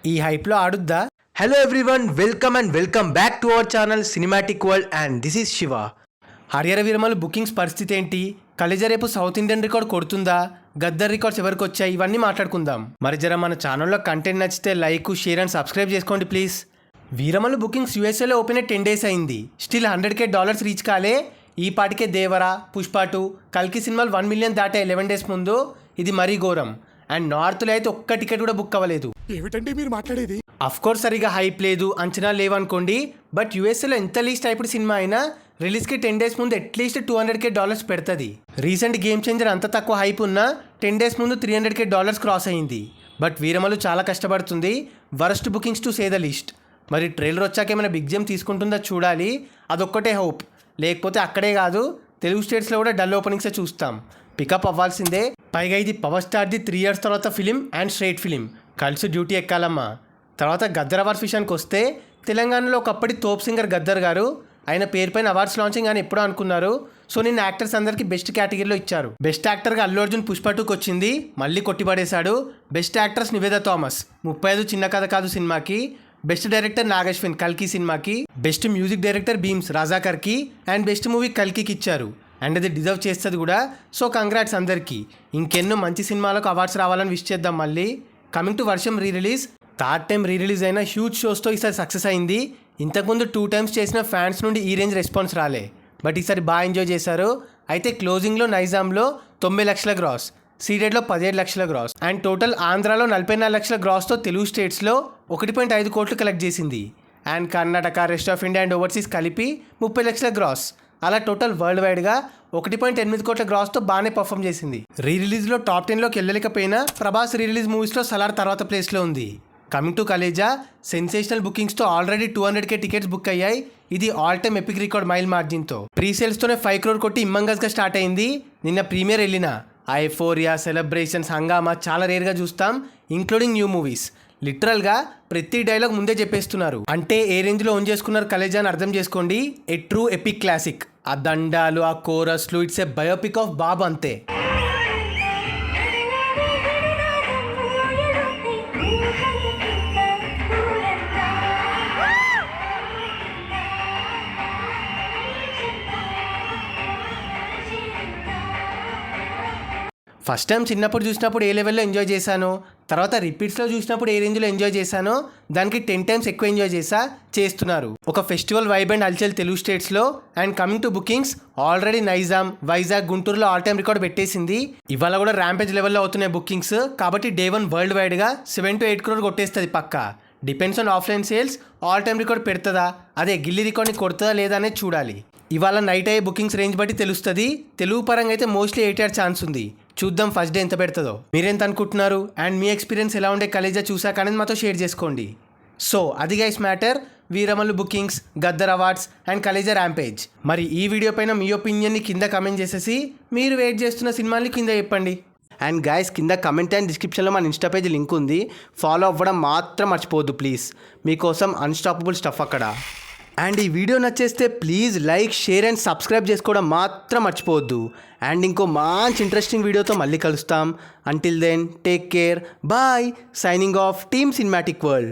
ఈ హైప్లో ఆడుద్దా? Hello everyone, welcome back to our channel cinematic world and this is Shiva. Harihara Veeramallu bookings పరిస్థితి ఏంటి? కలేజా రేపు సౌత్ ఇండియన్ రికార్డ్ కొడుతుందా? గద్దర్ రికార్డ్స్ ఎవరికి వచ్చాయి? ఇవన్నీ మాట్లాడుకుందాం. మరి జర మన ఛానల్లో కంటెంట్ నచ్చితే లైక్, షేర్ అండ్ సబ్స్క్రైబ్ చేసుకోండి ప్లీజ్. వీరమలు బుకింగ్స్ యూఎస్ఏలో ఓపెన్ అయ్యి 10 days అయింది. స్టిల్ $100K రీచ్ కాలే. ఈ పాటికే దేవరా, పుష్ప 2, కల్కి సినిమాలు 1 million దాటే 11 days ముందు. ఇది మరీ ఘోరం. అండ్ నార్త్లో అయితే ఒక్క టికెట్ కూడా బుక్ అవ్వలేదు. ఏమిటండి మీరు మాట్లాడేది? అఫ్కోర్స్ సరిగా హైప్ లేదు, అంచనా లేవనుకోండి. బట్ యూఎస్ఏలో ఎంత లీస్ట్ అయిపోయి సినిమా అయినా రిలీజ్కి 10 days ముందు అట్లీస్ట్ $200K పెడుతుంది. రీసెంట్ గేమ్ చేంజర్ అంత తక్కువ హైప్ ఉన్నా 10 days ముందు $300K క్రాస్ అయింది. బట్ వీరమలు చాలా కష్టపడుతుంది. Worst bookings to say the least. మరి ట్రైలర్ వచ్చాక ఏమైనా బిగ్ జేమ్ తీసుకుంటుందా చూడాలి. అదొక్కటే హోప్. లేకపోతే అక్కడే కాదు, తెలుగు స్టేట్స్లో కూడా డల్ ఓపెనింగ్సే చూస్తాం. పికప్ అవ్వాల్సిందే. పైగా ఇది పవర్ స్టార్ది 3 years తర్వాత ఫిలిం అండ్ స్ట్రైట్ ఫిలిం. కలిసి డ్యూటీ ఎక్కాలమ్మా. తర్వాత గద్దర్ అవార్డ్స్ విషయానికి వస్తే తెలంగాణలో ఒకప్పటి తోప్ సింగర్ గద్దర్ గారు ఆయన పేరు పైన అవార్డ్స్ లాంచింగ్ అని ఎప్పుడో అనుకున్నారు. సో నిన్న యాక్టర్స్ అందరికీ బెస్ట్ కేటగిరీలో ఇచ్చారు. బెస్ట్ యాక్టర్గా అల్లు అర్జున్ పుష్ప 2కి వచ్చింది, మళ్ళీ కొట్టిపడేశాడు. బెస్ట్ యాక్టర్స్ నివేదా థామస్ 35 చిన్న కథ కాదు సినిమాకి. బెస్ట్ డైరెక్టర్ నాగశ్విన్ కల్కి సినిమాకి. బెస్ట్ మ్యూజిక్ డైరెక్టర్ భీమ్స్ రాజాకర్కి. అండ్ బెస్ట్ మూవీ కల్కికి ఇచ్చారు. అండ్ అది డిజర్వ్ చేస్తుంది కూడా. సో కంగ్రాట్స్ అందరికీ. ఇంకెన్నో మంచి సినిమాలకు అవార్డ్స్ రావాలని విష్ చేద్దాం. మళ్ళీ కమింగ్ టు వర్షం re release. Third time re release అయిన హ్యూజ్ షోస్తో ఈసారి సక్సెస్ అయింది. ఇంతకుముందు 2 times చేసిన ఫ్యాన్స్ నుండి ఈ రేంజ్ రెస్పాన్స్ రాలే. బట్ ఈసారి బాగా ఎంజాయ్ చేశారు. అయితే క్లోజింగ్లో నైజాంలో 90 lakhs గ్రాస్, సీడెడ్లో 17 lakhs గ్రాస్ అండ్ టోటల్ ఆంధ్రాలో 44 lakhs గ్రాస్తో తెలుగు స్టేట్స్లో 1.5 crores కలెక్ట్ చేసింది. And Karnataka, rest of India and overseas కలిపి 30 lakhs గ్రాస్. అలా టోటల్ వరల్డ్ వైడ్గా 1.8 crores గ్రాస్తో బాగానే పర్ఫామ్ చేసింది. రీ రిలీజ్లో టాప్ 10లోకి వెళ్ళలేకపోయినా ప్రభాస్ రీ రిలీజ్ మూవీస్లో సలార్ తర్వాత ప్లేస్లో ఉంది. కమింగ్ టు కలేజా, సెన్సేషనల్ బుకింగ్స్తో ఆల్రెడీ 200K టికెట్స్ బుక్ అయ్యాయి. ఇది all time epic record mile మార్జిన్తో. ప్రీ సేల్స్తోనే 5 crore కొట్టి ఇమ్మంగస్గా స్టార్ట్ అయింది. నిన్న ప్రీమియర్ వెళ్ళిన ఐఫోరియా, సెలబ్రేషన్స్, హంగామా చాలా రేర్గా చూస్తాం, ఇంక్లూడింగ్ న్యూ మూవీస్. లిటరల్గా ప్రతి డైలాగ్ ముందే చెప్పేస్తున్నారు. అంటే ఏ రేంజ్లో ఓన్ చేసుకున్నారు కలేజా అని అర్థం చేసుకోండి. ఏ ట్రూ ఎపిక్ క్లాసిక్. ఆ దండాలు, ఆ కోరస్లు, ఇట్స్ ఏ బయోపిక్ ఆఫ్ బాబు అంతే. ఫస్ట్ టైం చిన్నప్పుడు చూసినప్పుడు ఏ లెవెల్లో ఎంజాయ్ చేశానో, తర్వాత రిపీట్స్లో చూసినప్పుడు ఏ రేంజ్లో ఎంజాయ్ చేశానో దానికి 10 times ఎక్కువ ఎంజాయ్ చేస్తున్నారు. ఒక ఫెస్టివల్ వైబ్ అండ్ అల్చల్ తెలుగు స్టేట్స్లో. And coming to bookings, already Nizam, Vizag, గుంటూరులో ఆల్ టైమ్ రికార్డ్ పెట్టేసింది. ఇవాళ కూడా ర్యాంపేజ్ లెవెల్లో అవుతున్నాయి బుకింగ్స్. కాబట్టి Day 1 వరల్డ్ వైడ్గా 7 to 8 crore కొట్టేస్తుంది పక్కా. Depends on offline sales. All time record పెడుతుందా, అదే గిల్లీ రికార్డ్ని కొడుతుందా లేదా అనేది చూడాలి. ఇవాళ నైట్ అయ్యే బుకింగ్స్ రేంజ్ బట్టి తెలుస్తుంది. తెలుగు పరంగా అయితే మోస్ట్లీ 8 year ఛాన్స్ ఉంది. చూద్దాం ఫస్ట్ డే ఎంత పెడుతుందో. మీరెంత అనుకుంటున్నారు? అండ్ మీ ఎక్స్పీరియన్స్ ఎలా ఉండే కలేజా చూసాక అనేది మాతో షేర్ చేసుకోండి. సో అది guys matter. Veeramallu bookings, Gaddar awards and Khaleja rampage. మరి ఈ వీడియో పైన మీ ఒపీనియన్ని కింద కమెంట్ చేసేసి మీరు వెయిట్ చేస్తున్న సినిమాని కింద చెప్పండి. అండ్ గైస్, కింద కమెంట్ అండ్ డిస్క్రిప్షన్లో మన ఇన్స్టా పేజ్ లింక్ ఉంది. ఫాలో అవ్వడం మాత్రం మర్చిపోవద్దు ప్లీజ్. మీకోసం అన్స్టాపబుల్ స్టఫ్ అక్కడ. అండ్ ఈ వీడియో నచ్చేస్తే please like, share and subscribe చేసుకోవడం మాత్రం మర్చిపోవద్దు. అండ్ ఇంకో మంచి ఇంట్రెస్టింగ్ వీడియోతో మళ్ళీ కలుస్తాం. Until then take care, bye. Signing off team cinematic world.